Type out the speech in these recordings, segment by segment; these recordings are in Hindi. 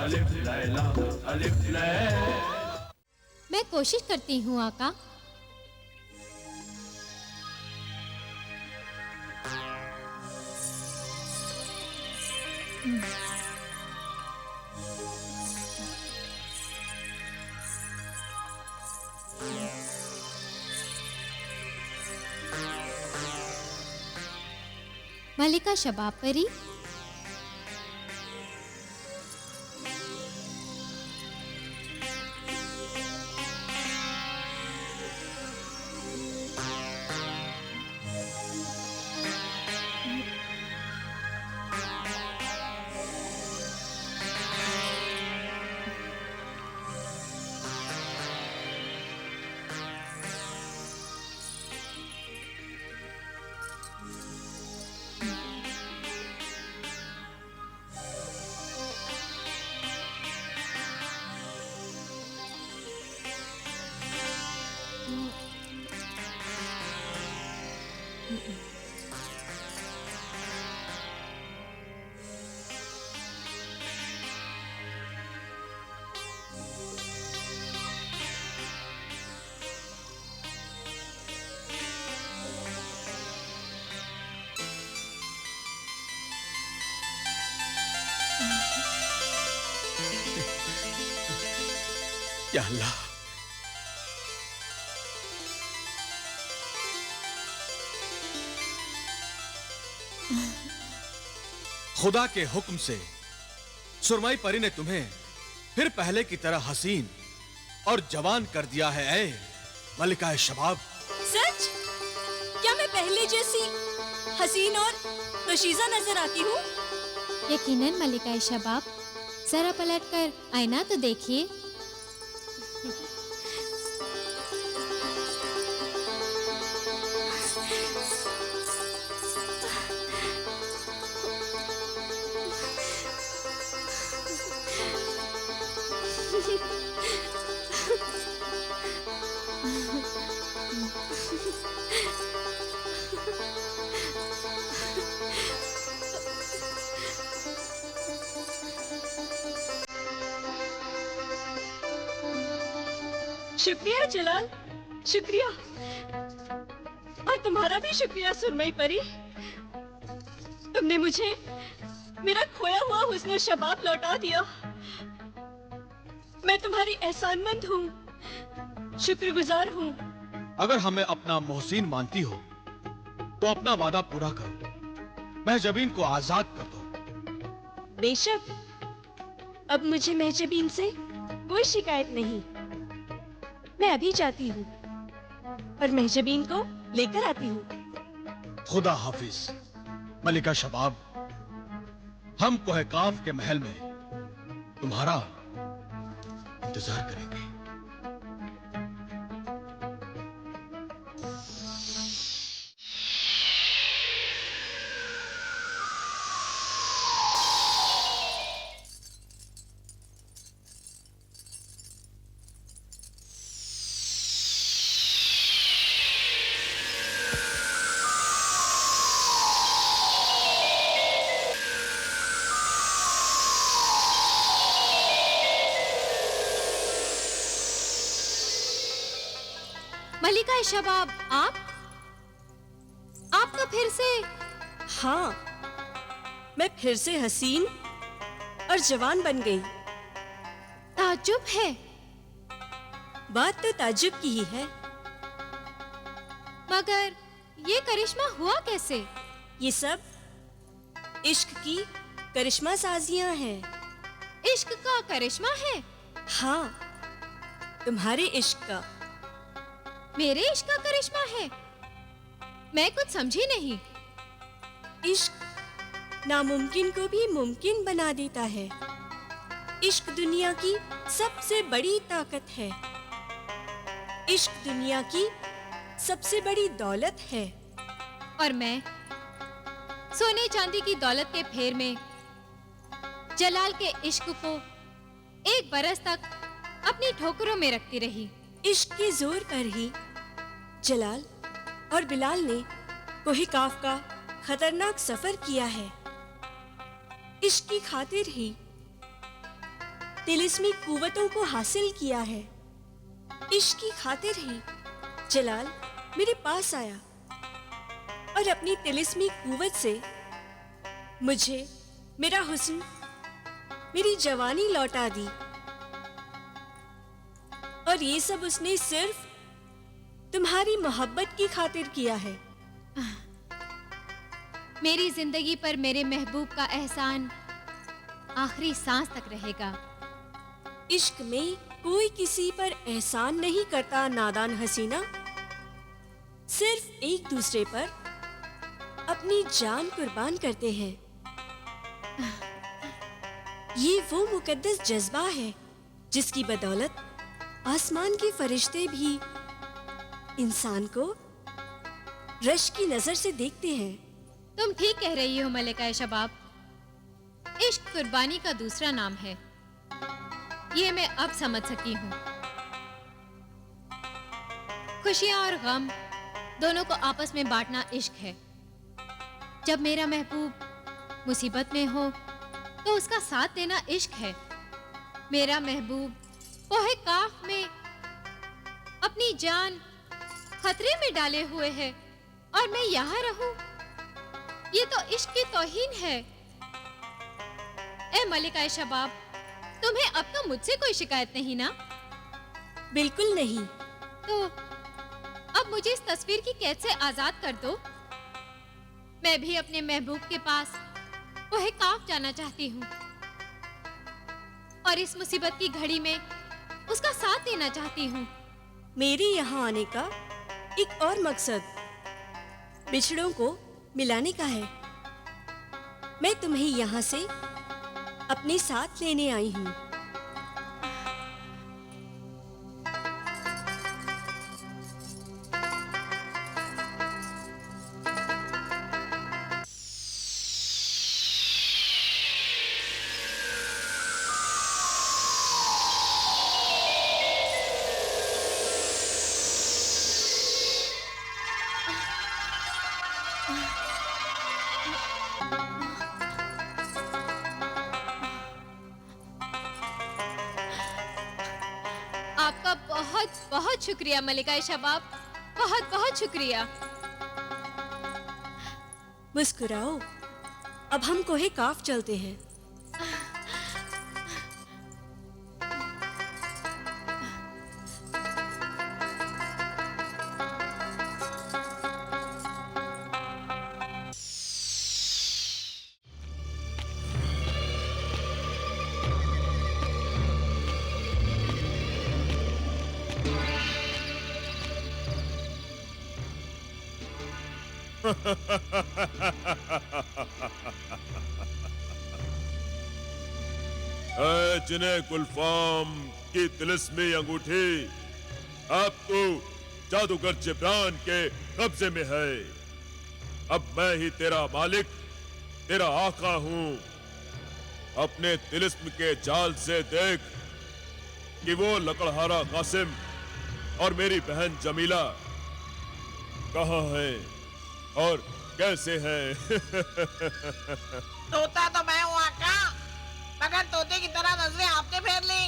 अलिफ लैला अलिफ लैला। मैं कोशिश करती हूँ आका। मलिका शबाब परी, या अल्लाह, खुदा के हुक्म से सुरमई परी ने तुम्हें फिर पहले की तरह हसीन और जवान कर दिया है ऐ मलिका शबाब। सच? क्या मैं पहले जैसी हसीन और नशीजा नजर आती हूँ? यकीनन मलिका शबाब, जरा पलटकर आईना तो देखिए। शुक्रिया जलाल, शुक्रिया। और तुम्हारा भी शुक्रिया सुरमई परी। तुमने मुझे मेरा खोया हुआ हुस्न शबाब लौटा दिया। मैं तुम्हारी एहसानमंद हूँ, शुक्रगुजार हूँ। अगर हमें अपना मोहसिन मानती हो तो अपना वादा पूरा करो, महजबीन को आजाद कर दो। बेशक, अब मुझे महजबीन से कोई शिकायत नहीं। मैं अभी जाती हूँ और महजबीन को लेकर आती हूँ। खुदा हाफिज मलिका शबाब। हम कोह काफ के महल में तुम्हारा इंतजार करेंगे। मलिका शबाब, आप तो फिर से? हाँ, मैं फिर से हसीन और जवान बन गई। ताज्जुब है। बात तो ताज्जुब की ही है। मगर ये करिश्मा हुआ कैसे? ये सब इश्क की करिश्मा साजियां हैं। इश्क का करिश्मा है? हाँ, तुम्हारे इश्क का। मेरे इश्क का करिश्मा है? मैं कुछ समझी नहीं। इश्क नामुमकिन को भी मुमकिन बना देता है। इश्क दुनिया की सबसे बड़ी ताकत है। इश्क दुनिया की सबसे बड़ी दौलत है। और मैं सोने चांदी की दौलत के फेर में जलाल के इश्क को 1 बरस तक अपनी ठोकरों में रखती रही। इश्क के जोर पर ही जलाल और बिलाल ने कोहे काफ का खतरनाक सफर किया है। इश्क की खातिर ही तिलिस्मी कुव्वतों को हासिल किया है। इश्क की खातिर ही जलाल मेरे पास आया और अपनी तिलिस्मी कुव्वत से मुझे मेरा हुस्न, मेरी जवानी लौटा दी। और ये सब उसने सिर्फ तुम्हारी मोहब्बत की खातिर किया है। मेरी जिंदगी पर मेरे महबूब का एहसान आखिरी सांस तक रहेगा। इश्क में कोई किसी पर एहसान नहीं करता नादान हसीना, सिर्फ एक दूसरे पर अपनी जान कुर्बान करते हैं। ये वो मुकद्दस जज्बा है जिसकी बदौलत आसमान के फरिश्ते भी इंसान को रश की नजर से देखते हैं। तुम ठीक कह रही हो मलिका शबाब। इश्क कुर्बानी का दूसरा नाम है, ये मैं अब समझ सकी हूँ। खुशियां और गम दोनों को आपस में बांटना इश्क है। जब मेरा महबूब मुसीबत में हो तो उसका साथ देना इश्क है। मेरा महबूब कोहे काफ में अपनी जान खतरे में डाले हुए है और मैं यहाँ रहूं, ये तो इश्क की तौहीन है। ए मलिका शबाब, तुम्हें अब तो मुझसे कोई शिकायत नहीं ना? बिल्कुल नहीं। तो अब मुझे इस तस्वीर की कैद से आजाद कर दो। मैं भी अपने महबूब के पास कोहे काफ जाना चाहती हूँ और इस मुसीबत की घड़ी में उसका साथ देना चाहती हूँ। मेरे यहाँ आने का एक और मकसद बिछड़ों को मिलाने का है। मैं तुम्हें यहाँ से अपने साथ लेने आई हूँ। आपका बहुत बहुत शुक्रिया मलिका शबाब, बहुत बहुत शुक्रिया। मुस्कुराओ, अब हम कोहे काफ चलते हैं। जिन्हें गुलफाम की तिलिस्मी अंगूठी अब तो जादूगर जिब्रान के कब्जे में है। अब मैं ही तेरा मालिक, तेरा आका हूं। अपने तिलिस्म के जाल से देख कि वो लकड़हारा कासिम और मेरी बहन जमीला कहाँ है और कैसे है। तोता तो मैं हूँ आका, मगर तोते की तरह नजरें आपने फेर ली।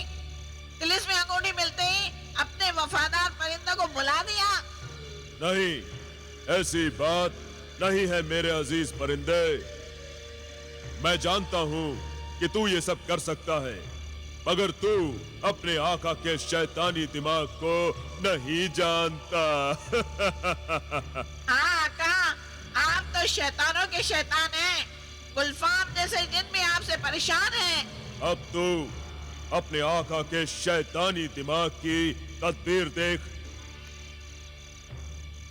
तिलिस्मी अंगूठी मिलते ही अपने वफादार परिंदे को बुला दिया। नहीं, ऐसी बात नहीं है मेरे अजीज परिंदे। मैं जानता हूँ कि तू ये सब कर सकता है, मगर तू अपने आका के शैतानी दिमाग को नहीं जानता। हाँ आका, आप तो शैतानों के शैतान हैं। गुलफाम जैसे जिन भी आपसे परेशान हैं। अब तू अपने आका के शैतानी दिमाग की तदबीर देख,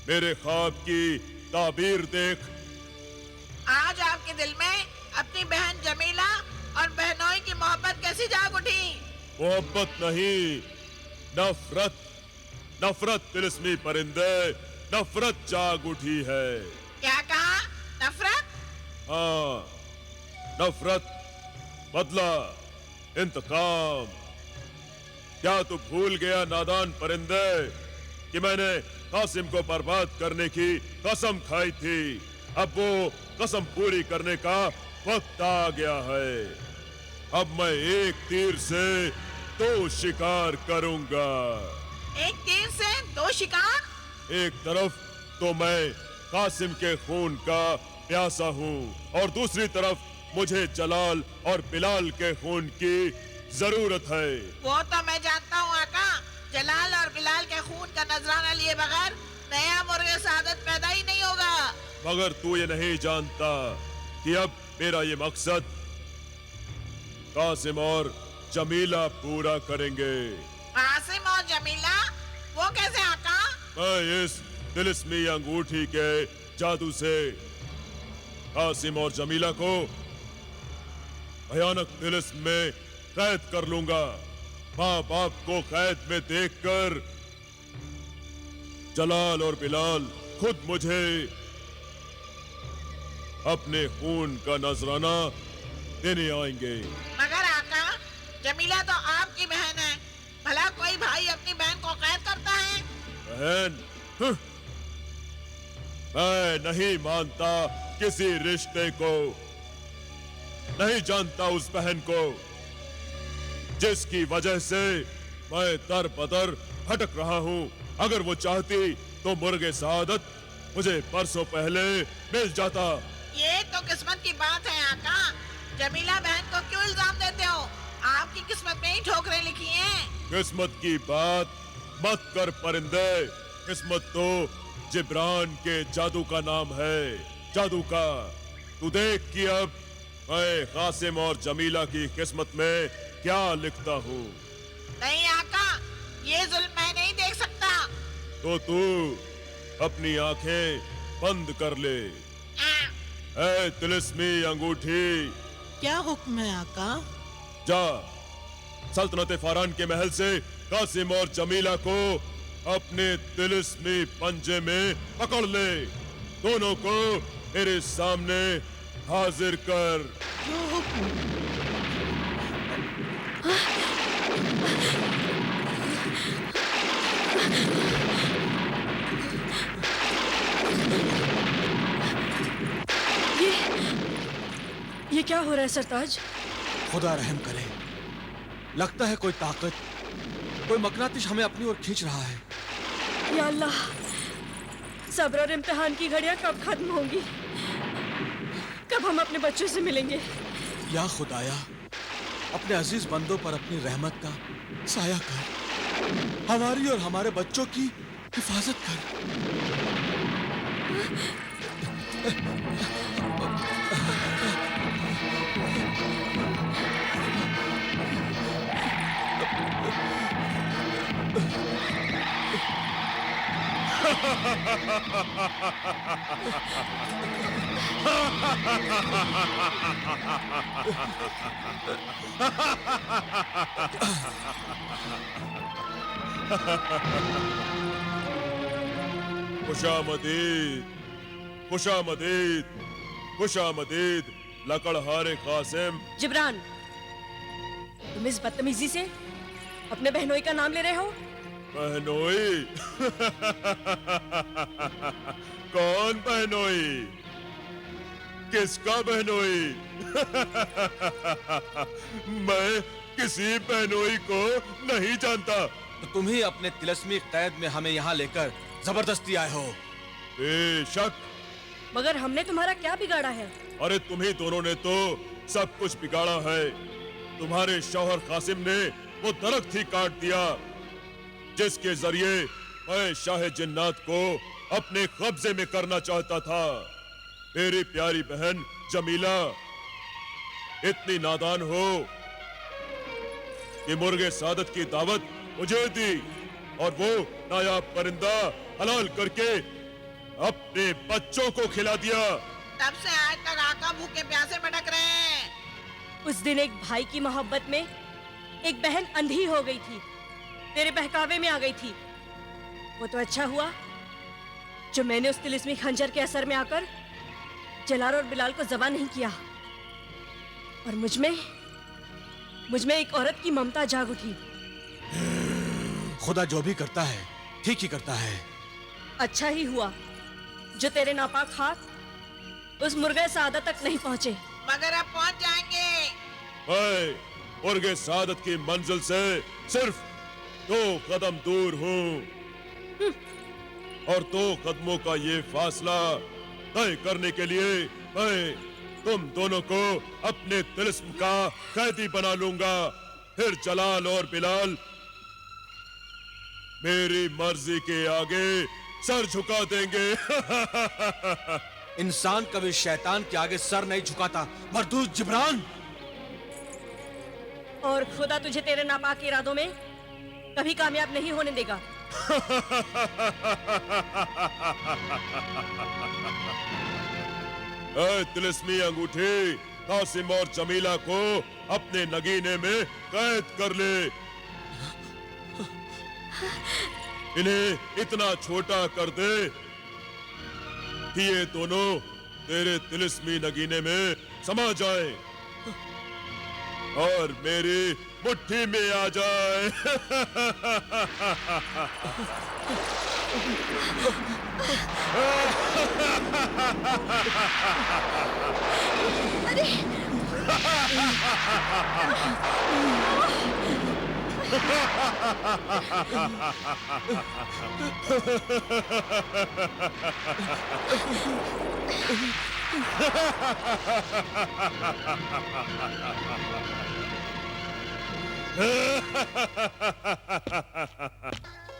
मेरे ख्वाब की ताबीर देख। आज आपके दिल में अपनी बहन जमीला और बहनोई की मोहब्बत कैसी जाग उठी? मोहब्बत नहीं, नफरत। नफरत तिलिस्मी परिंदे, नफरत जाग उठी है। क्या कहा? नफरत? हाँ, नफरत, बदला, इंतकाम। क्या तू भूल गया नादान परिंदे कि मैंने कासिम को बर्बाद करने की कसम खाई थी? अब वो कसम पूरी करने का वक्त आ गया है। अब मैं एक तीर से 2 शिकार करूंगा। एक तीर से 2 शिकार? एक तरफ तो मैं कासिम के खून का प्यासा हूँ और दूसरी तरफ मुझे जलाल और बिलाल के खून की जरूरत है। वो तो मैं जानता हूँ आका, जलाल और बिलाल के खून का नजराना लिए बगैर नया मुर्गे सादत पैदा ही नहीं होगा। मगर तू ये नहीं जानता कि अब मेरा ये मकसद कासिम और जमीला पूरा करेंगे। कासिम और जमीला? वो कैसे आका? मैं इस तिलिस्मी अंगूठी के जादू से कासिम और जमीला को भयानक तिलिस्म में कैद कर लूंगा। माँ बाप को कैद में देखकर जलाल और बिलाल खुद मुझे अपने खून का नजराना देने आएंगे। मगर आका, जमीला तो आपकी बहन है, भला कोई भाई अपनी बहन को कैद करता है? बहन? मैं नहीं मानता किसी रिश्ते को, नहीं जानता उस बहन को जिसकी वजह से मैं दर बदर भटक रहा हूँ। अगर वो चाहती तो मुर्गे सादत मुझे परसों पहले मिल जाता। ये तो किस्मत की बात है आका। जमीला बहन को क्यों इल्जाम देते हो? आपकी किस्मत में ही ठोकरें लिखी हैं। किस्मत की बात मत कर परिंदे। किस्मत तो जिब्रान के जादू का नाम है, जादू का। तू देख कि अब मैं कासिम और जमीला की किस्मत में क्या लिखता हूँ। नहीं आका, ये जुल्म मैं नहीं देख सकता। तो तू अपनी आंखें बंद कर ले। ऐ तिलिस्मी अंगूठी, क्या हुक्म है आका? जा सल्तनत फारान के महल से कासिम और जमीला को अपने तिलिस्मी पंजे में पकड़ ले। दोनों को मेरे सामने हाजिर कर। जो हुक्म। ये क्या हो रहा है सरताज? खुदा रहम करे, लगता है कोई ताकत, कोई मकनातिश हमें अपनी ओर खींच रहा है। या अल्लाह, सब्र और इम्तिहान की घड़ियां कब खत्म होंगी? कब हम अपने बच्चों से मिलेंगे? या खुदाया, अपने अजीज बंदों पर अपनी रहमत का साया कर, हमारी और हमारे बच्चों की हिफाजत कर। खुशामदीद, खुशामदीद, खुशामदीद लकड़हारे कासिम। जिब्रान, तुम इस बदतमीजी से अपने बहनोई का नाम ले रहे हो? बहनोई? कौन बहनोई? किसका बहनोई? मैं किसी बहनोई को नहीं जानता। तो तुम ही अपने तिलस्मी कैद में हमें यहाँ लेकर जबरदस्ती आए हो। बेशक। मगर हमने तुम्हारा क्या बिगाड़ा है? अरे तुम्ही दोनों ने तो सब कुछ बिगाड़ा है। तुम्हारे शौहर कासिम ने वो दरख्त ही काट दिया जिसके जरिए मैं शाह जिन्नात को अपने कब्जे में करना चाहता था। मेरी प्यारी बहन जमीला इतनी नादान हो कि मुर्गे सादत की दावत मुझे दी और वो नायाब परिंदा हलाल करके अपने बच्चों को खिला दिया। तब से आज तक आका भूखे प्यासे भटक रहे हैं। उस दिन एक भाई की मोहब्बत में एक बहन अंधी हो गई थी, तेरे बहकावे में आ गई थी। वो तो अच्छा हुआ जो मैंने उस तिलिस्मी खंजर के असर में आकर जलाल और बिलाल को ज़बा नहीं किया और मुझमें एक औरत की ममता जाग उठी। खुदा जो भी करता है ठीक ही करता है। अच्छा ही हुआ जो तेरे नापाक हाथ उस मुर्गे सादा तक नहीं पहुंचे। मगर अब पहुंच जाएंगे। मैं मुर्गे सादत की मंजिल से सिर्फ 2 कदम दूर हूँ, और 2 कदमों का ये फासला तय करने के लिए मैं तुम दोनों को अपने तिलिस्म का कैदी बना लूंगा। फिर जलाल और बिलाल मेरी मर्जी के आगे सर झुका देंगे। इंसान कभी शैतान के आगे सर नहीं झुकाता, मरदूद जिब्रान। और खुदा तुझे तेरे नापाक इरादों में कभी कामयाब नहीं होने देगा। ऐ तिलिस्मी अंगूठी, कासिम और जमीला को अपने नगीने में कैद कर ले। इन्हें इतना छोटा कर दे कि ये दोनों तेरे तिलिस्मी नगीने में समा जाए और मेरी मुट्ठी में आ जाए।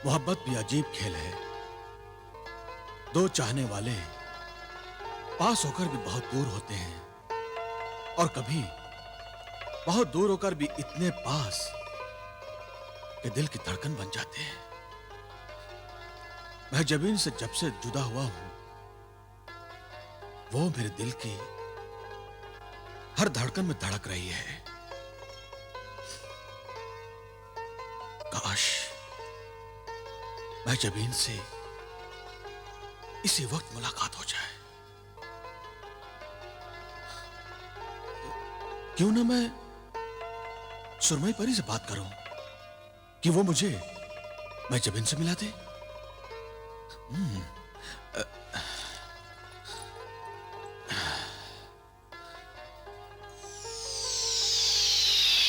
मोहब्बत भी अजीब खेल है। 2 चाहने वाले पास होकर भी बहुत दूर होते हैं, और कभी बहुत दूर होकर भी इतने पास कि दिल की धड़कन बन जाते हैं। मैं जबीन से जब से जुदा हुआ हूं, वो मेरे दिल की हर धड़कन में धड़क रही है। काश मैं जबीन से इसी वक्त मुलाकात हो जाए। क्यों ना मैं सुरमई परी से बात करूं कि वो मुझे मैं जबीन से मिला दे।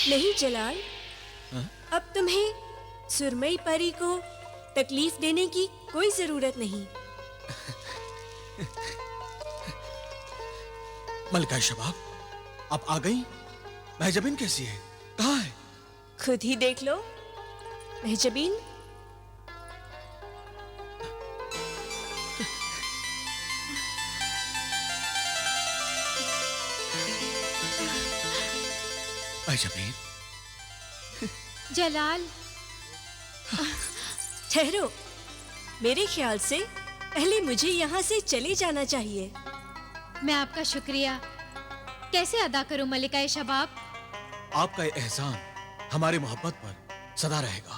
नहीं जलाल, अब तुम्हें सुरमई परी को तकलीफ देने की कोई जरूरत नहीं। मलिका शबाब, आप आ गई? महजबीन कैसी है? कहाँ है? खुद ही देख लो। महजबीन, महजबीन। जलाल, ठहरो। मेरे ख्याल से पहले मुझे यहाँ से चले जाना चाहिए। मैं आपका शुक्रिया कैसे अदा करूं मलिका शबाब? आपका ये एहसान हमारी मोहब्बत पर सदा रहेगा।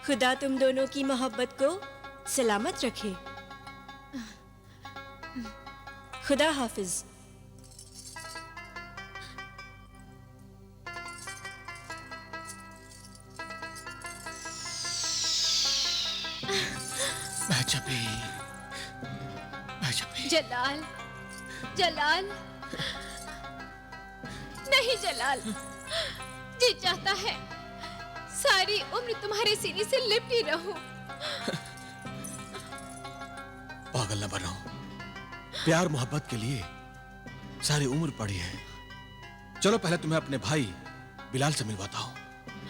खुदा तुम दोनों की मोहब्बत को सलामत रखे। खुदा हाफिज। जलाल, जलाल, नहीं जलाल, जी चाहता है सारी उम्र तुम्हारे सीने से लिपटी रहूं। पागल न बनो। प्यार मोहब्बत के लिए सारी उम्र पड़ी है। चलो पहले तुम्हें अपने भाई बिलाल से मिलवाता हूं।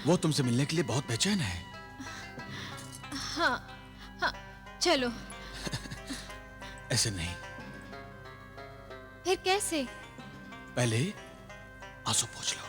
वो तुमसे मिलने के लिए बहुत बेचैन है। हाँ, हाँ, चलो। ऐसे नहीं। फिर कैसे? पहले आंसू पोंछ लो।